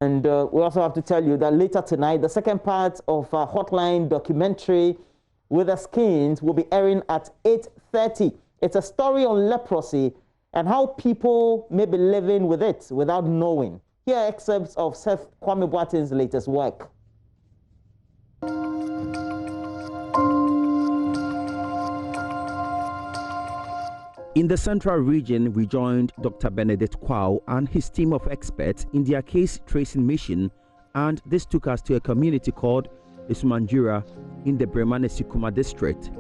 And we also have to tell you that later tonight, the second part of our Hotline documentary, Withered Skins, will be airing at 8:30. It's a story on leprosy and how people may be living with it without knowing. Here are excerpts of Seth Kwame Boateng's latest work. In the central region, we joined Dr. Benedict Kwao and his team of experts in their case tracing mission, and this took us to a community called Isumanjura in the Bremane-Sikuma district.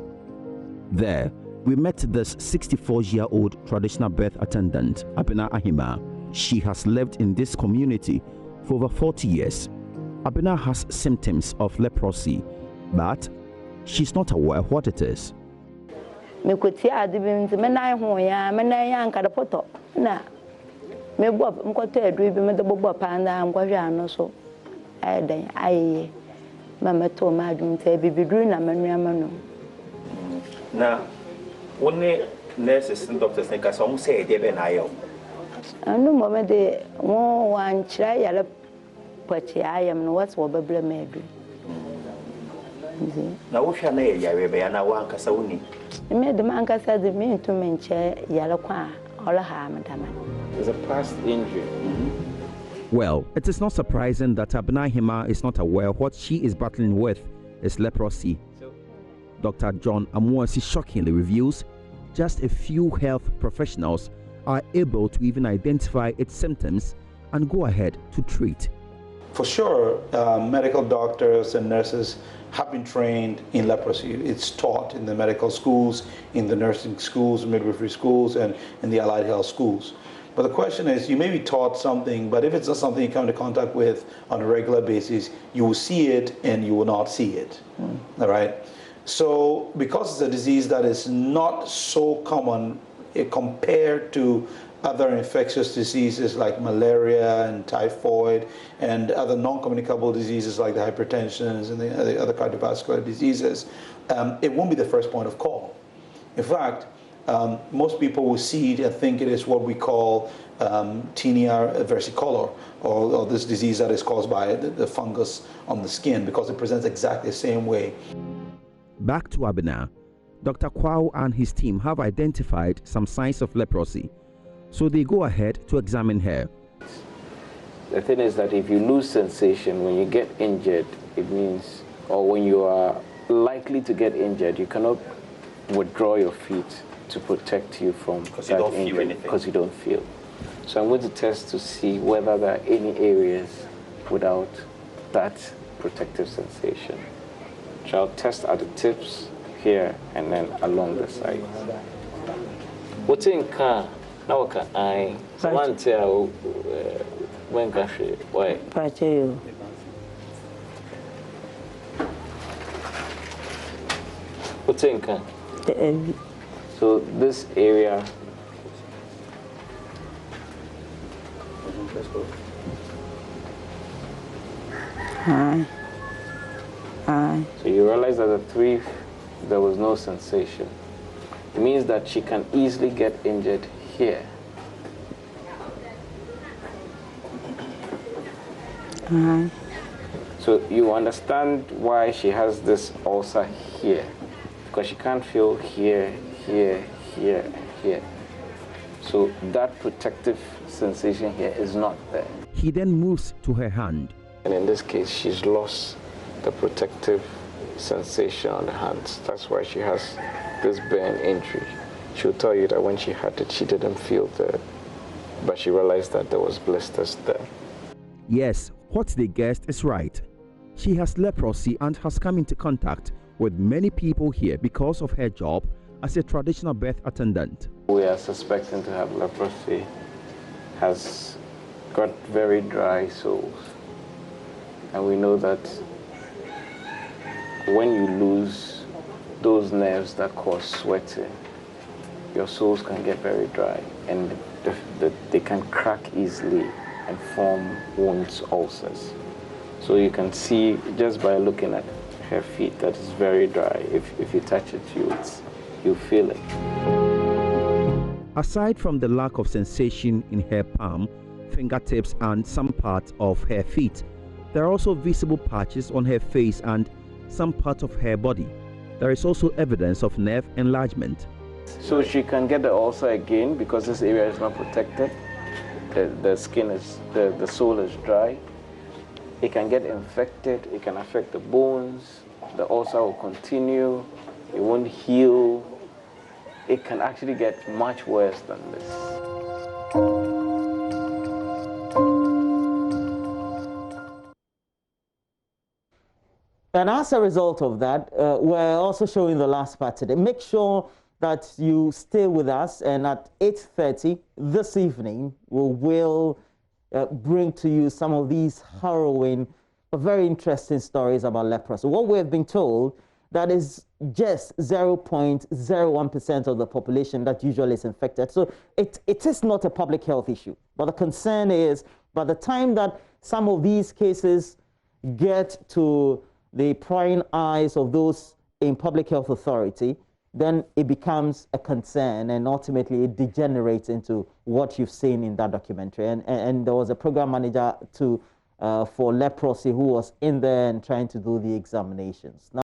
There, we met this 64-year-old traditional birth attendant, Abena Ahima. She has lived in this community for over 40 years. Abena has symptoms of leprosy, but she's not aware what it is. Me kutia adibinti me na ho ya me na yan kada poto na me bo mkoto edu bi me de bobo panda mkwahwe ano so ayedan ayeye mama to ma adum te bibiduru na manuama no na woni nurses and doctors think as almost say dey be na yo anu mo me de wo wan kira yale pati ayem no what wo beble me edu na wo hwa na ye yawe be na wan kasa woni me de man kasa de me to menche yale kwa ola ha madama. There's a past injury. Well, it is not surprising that Abena Ahima is not aware what she is battling with is leprosy. Dr. John Amuasi shockingly reveals just a few health professionals are able to even identify its symptoms and go ahead to treat. For sure, medical doctors and nurses have been trained in leprosy. It's taught in the medical schools, in the nursing schools, midwifery schools, and in the allied health schools. But the question is, you may be taught something, but if it's not something you come into contact with on a regular basis, you will see it and you will not see it. All right? So because it's a disease that is not so common compared to other infectious diseases like malaria and typhoid and other non-communicable diseases like the hypertension and the other cardiovascular diseases, it won't be the first point of call. In fact, most people will see it and think it is what we call tinea versicolor, or this disease that is caused by the fungus on the skin, because it presents exactly the same way. Back to Abena, Dr. Kwao and his team have identified some signs of leprosy, so they go ahead to examine her. The thing is that if you lose sensation when you get injured, it means, or when you are likely to get injured, you cannot withdraw your feet to protect you from that injury because you don't feel. So I'm going to test to see whether there are any areas without that protective sensation. So I'll test at the tips here and then along the sides. What's in car? Now can I one tell when can she why? What's in car? So this area. Hi. So you realize that the three, there was no sensation. It means that she can easily get injured here. So you understand why she has this ulcer here, because she can't feel here, here, here, and here. So that protective sensation here is not there. He then moves to her hand. And in this case, she's lost the protective sensation on the hands. That's why she has this burn injury. She'll tell you that when she had it, she didn't feel the, but she realized that there was blisters there. Yes, what they guessed is right. She has leprosy and has come into contact with many people here because of her job as a traditional birth attendant. We are suspecting to have leprosy, has got very dry soles. And we know that when you lose those nerves that cause sweating, your soles can get very dry and they can crack easily and form wounds, ulcers. So you can see just by looking at her feet that it's very dry. If you touch it, you feel it. Aside from the lack of sensation in her palm fingertips, and some parts of her feet. There are also visible patches on her face and some parts of her body. There is also evidence of nerve enlargement. So she can get the ulcer again because this area is not protected. The skin is, the sole is dry. It can get infected, it can affect the bones, the ulcer will continue, it won't heal. It can actually get much worse than this. And as a result of that, we're also showing the last part today. Make sure that you stay with us, and at 8:30 this evening, we will bring to you some of these harrowing but very interesting stories about leprosy. What we have been told, that is just 0.01% of the population that usually is infected. So it is not a public health issue. But the concern is, by the time that some of these cases get to the prying eyes of those in public health authority, then it becomes a concern, and ultimately it degenerates into what you've seen in that documentary. And there was a program manager for leprosy who was in there and trying to do the examinations. Now,